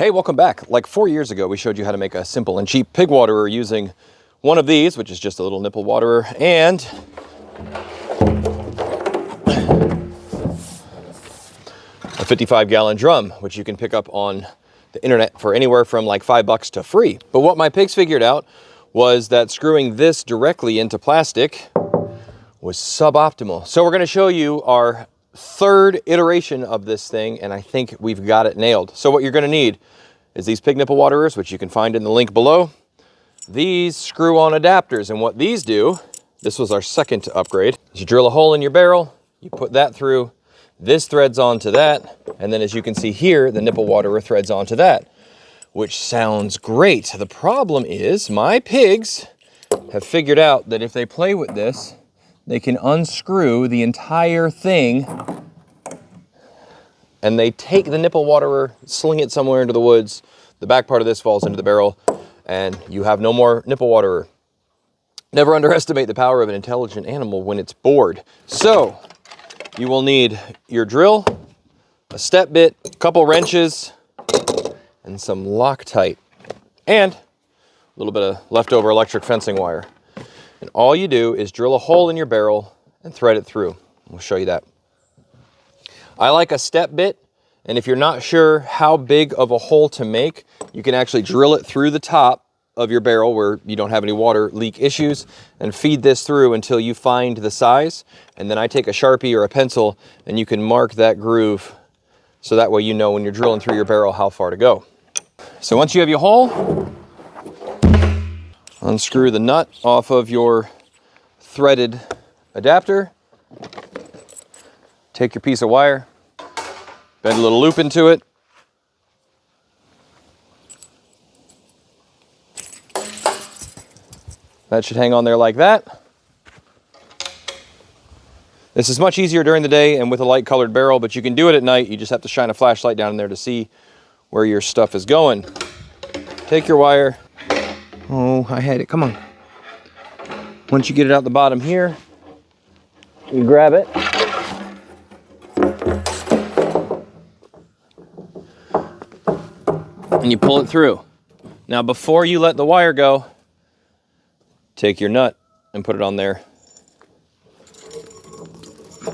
Hey, welcome back. Like 4 years ago, we showed you how to make a simple and cheap pig waterer using one of these, which is just a little nipple waterer, and a 55-gallon drum, which you can pick up on the internet for anywhere from like $5 to free. But what my pigs figured out was that screwing this directly into plastic was suboptimal. So we're going to show you our third iteration of this thing, and I think we've got it nailed. So what you're going to need is these pig nipple waterers, which you can find in the link below. These screw-on adapters, and what these do, this was our second upgrade, is you drill a hole in your barrel, you put that through, this threads onto that, and then as you can see here, the nipple waterer threads onto that, which sounds great. The problem is my pigs have figured out that if they play with this, they can unscrew the entire thing, and they take the nipple waterer, sling it somewhere into the woods, the back part of this falls into the barrel, and you have no more nipple waterer. Never underestimate the power of an intelligent animal when it's bored. So you will need your drill, a step bit, a couple wrenches, and some Loctite, and a little bit of leftover electric fencing wire. And all you do is drill a hole in your barrel and thread it through. We'll show you that. I like a step bit, and if you're not sure how big of a hole to make, you can actually drill it through the top of your barrel where you don't have any water leak issues and feed this through until you find the size. And then I take a Sharpie or a pencil and you can mark that groove so that way you know when you're drilling through your barrel how far to go. So once you have your hole, unscrew the nut off of your threaded adapter, take your piece of wire, bend a little loop into it, that should hang on there like that. This is much easier during the day and with a light colored barrel, but you can do it at night. You just have to shine a flashlight down in there to see where your stuff is going. Take your wire. Oh, I had it, come on. Once you get it out the bottom here, you grab it. And you pull it through. Now before you let the wire go, take your nut and put it on there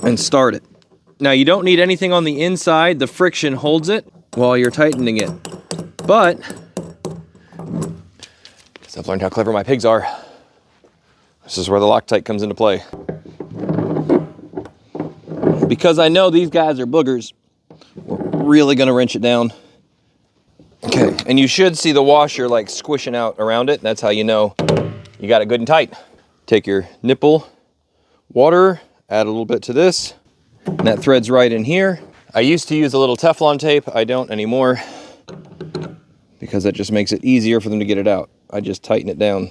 and start it. Now you don't need anything on the inside. The friction holds it while you're tightening it. But, because I've learned how clever my pigs are, this is where the Loctite comes into play. Because I know these guys are boogers, we're really gonna wrench it down. Okay, and you should see the washer like squishing out around it. That's how you know you got it good and tight. Take your nipple water, add a little bit to this, and that threads right in here. I used to use a little Teflon tape. I don't anymore because that just makes it easier for them to get it out. I just tighten it down.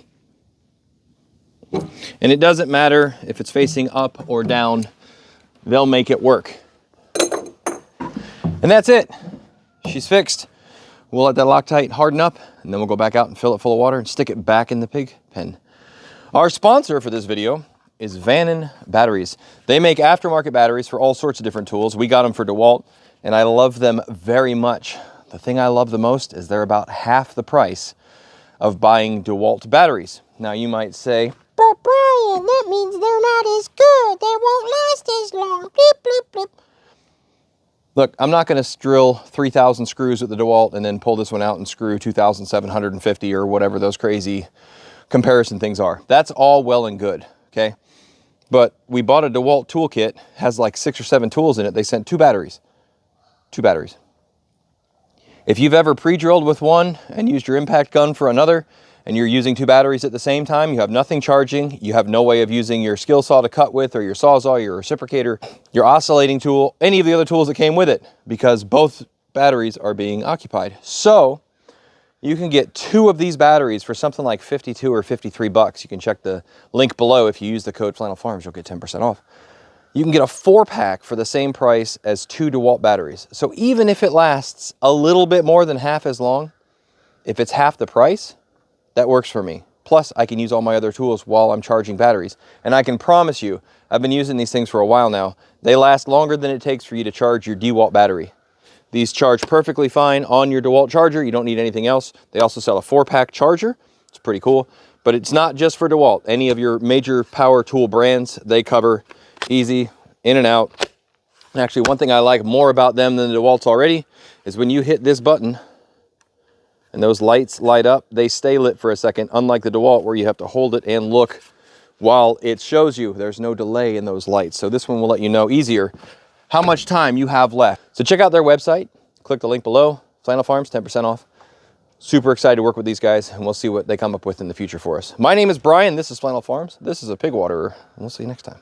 And it doesn't matter if it's facing up or down, they'll make it work. And that's it. She's fixed. We'll let that Loctite harden up, and then we'll go back out and fill it full of water and stick it back in the pig pen. Our sponsor for this video is Vannon Batteries. They make aftermarket batteries for all sorts of different tools. We got them for DeWalt, and I love them very much. The thing I love the most is they're about half the price of buying DeWalt batteries. Now you might say, but Brian, that means they're not as good. They won't last as long. Bleep, bleep, bleep. Look, I'm not going to drill 3,000 screws with the DeWalt and then pull this one out and screw 2,750 or whatever those crazy comparison things are. That's all well and good, okay? But we bought a DeWalt toolkit, has like 6 or 7 tools in it. They sent 2 batteries. 2 batteries. If you've ever pre-drilled with one and used your impact gun for another, and you're using 2 batteries at the same time, you have nothing charging, you have no way of using your skill saw to cut with, or your Sawzall, your reciprocator, your oscillating tool, any of the other tools that came with it, because both batteries are being occupied. So you can get 2 of these batteries for something like 52 or 53 bucks. You can check the link below. If you use the code Flannel Farms, you'll get 10% off. You can get a 4-pack for the same price as 2 DeWalt batteries. So even if it lasts a little bit more than half as long, if it's half the price, that works for me. Plus, I can use all my other tools while I'm charging batteries. And I can promise you, I've been using these things for a while now. They last longer than it takes for you to charge your DeWalt battery. These charge perfectly fine on your DeWalt charger. You don't need anything else. They also sell a 4-pack charger. It's pretty cool. But it's not just for DeWalt. Any of your major power tool brands, they cover easy, in and out. And actually, one thing I like more about them than the DeWalt's already is when you hit this button and those lights light up, they stay lit for a second, unlike the DeWalt where you have to hold it and look while it shows you. There's no delay in those lights. So this one will let you know easier how much time you have left. So check out their website, click the link below, Flannel Farms, 10% off. Super excited to work with these guys, and we'll see what they come up with in the future for us. My name is Brian, this is Flannel Farms, this is a pig waterer, and we'll see you next time.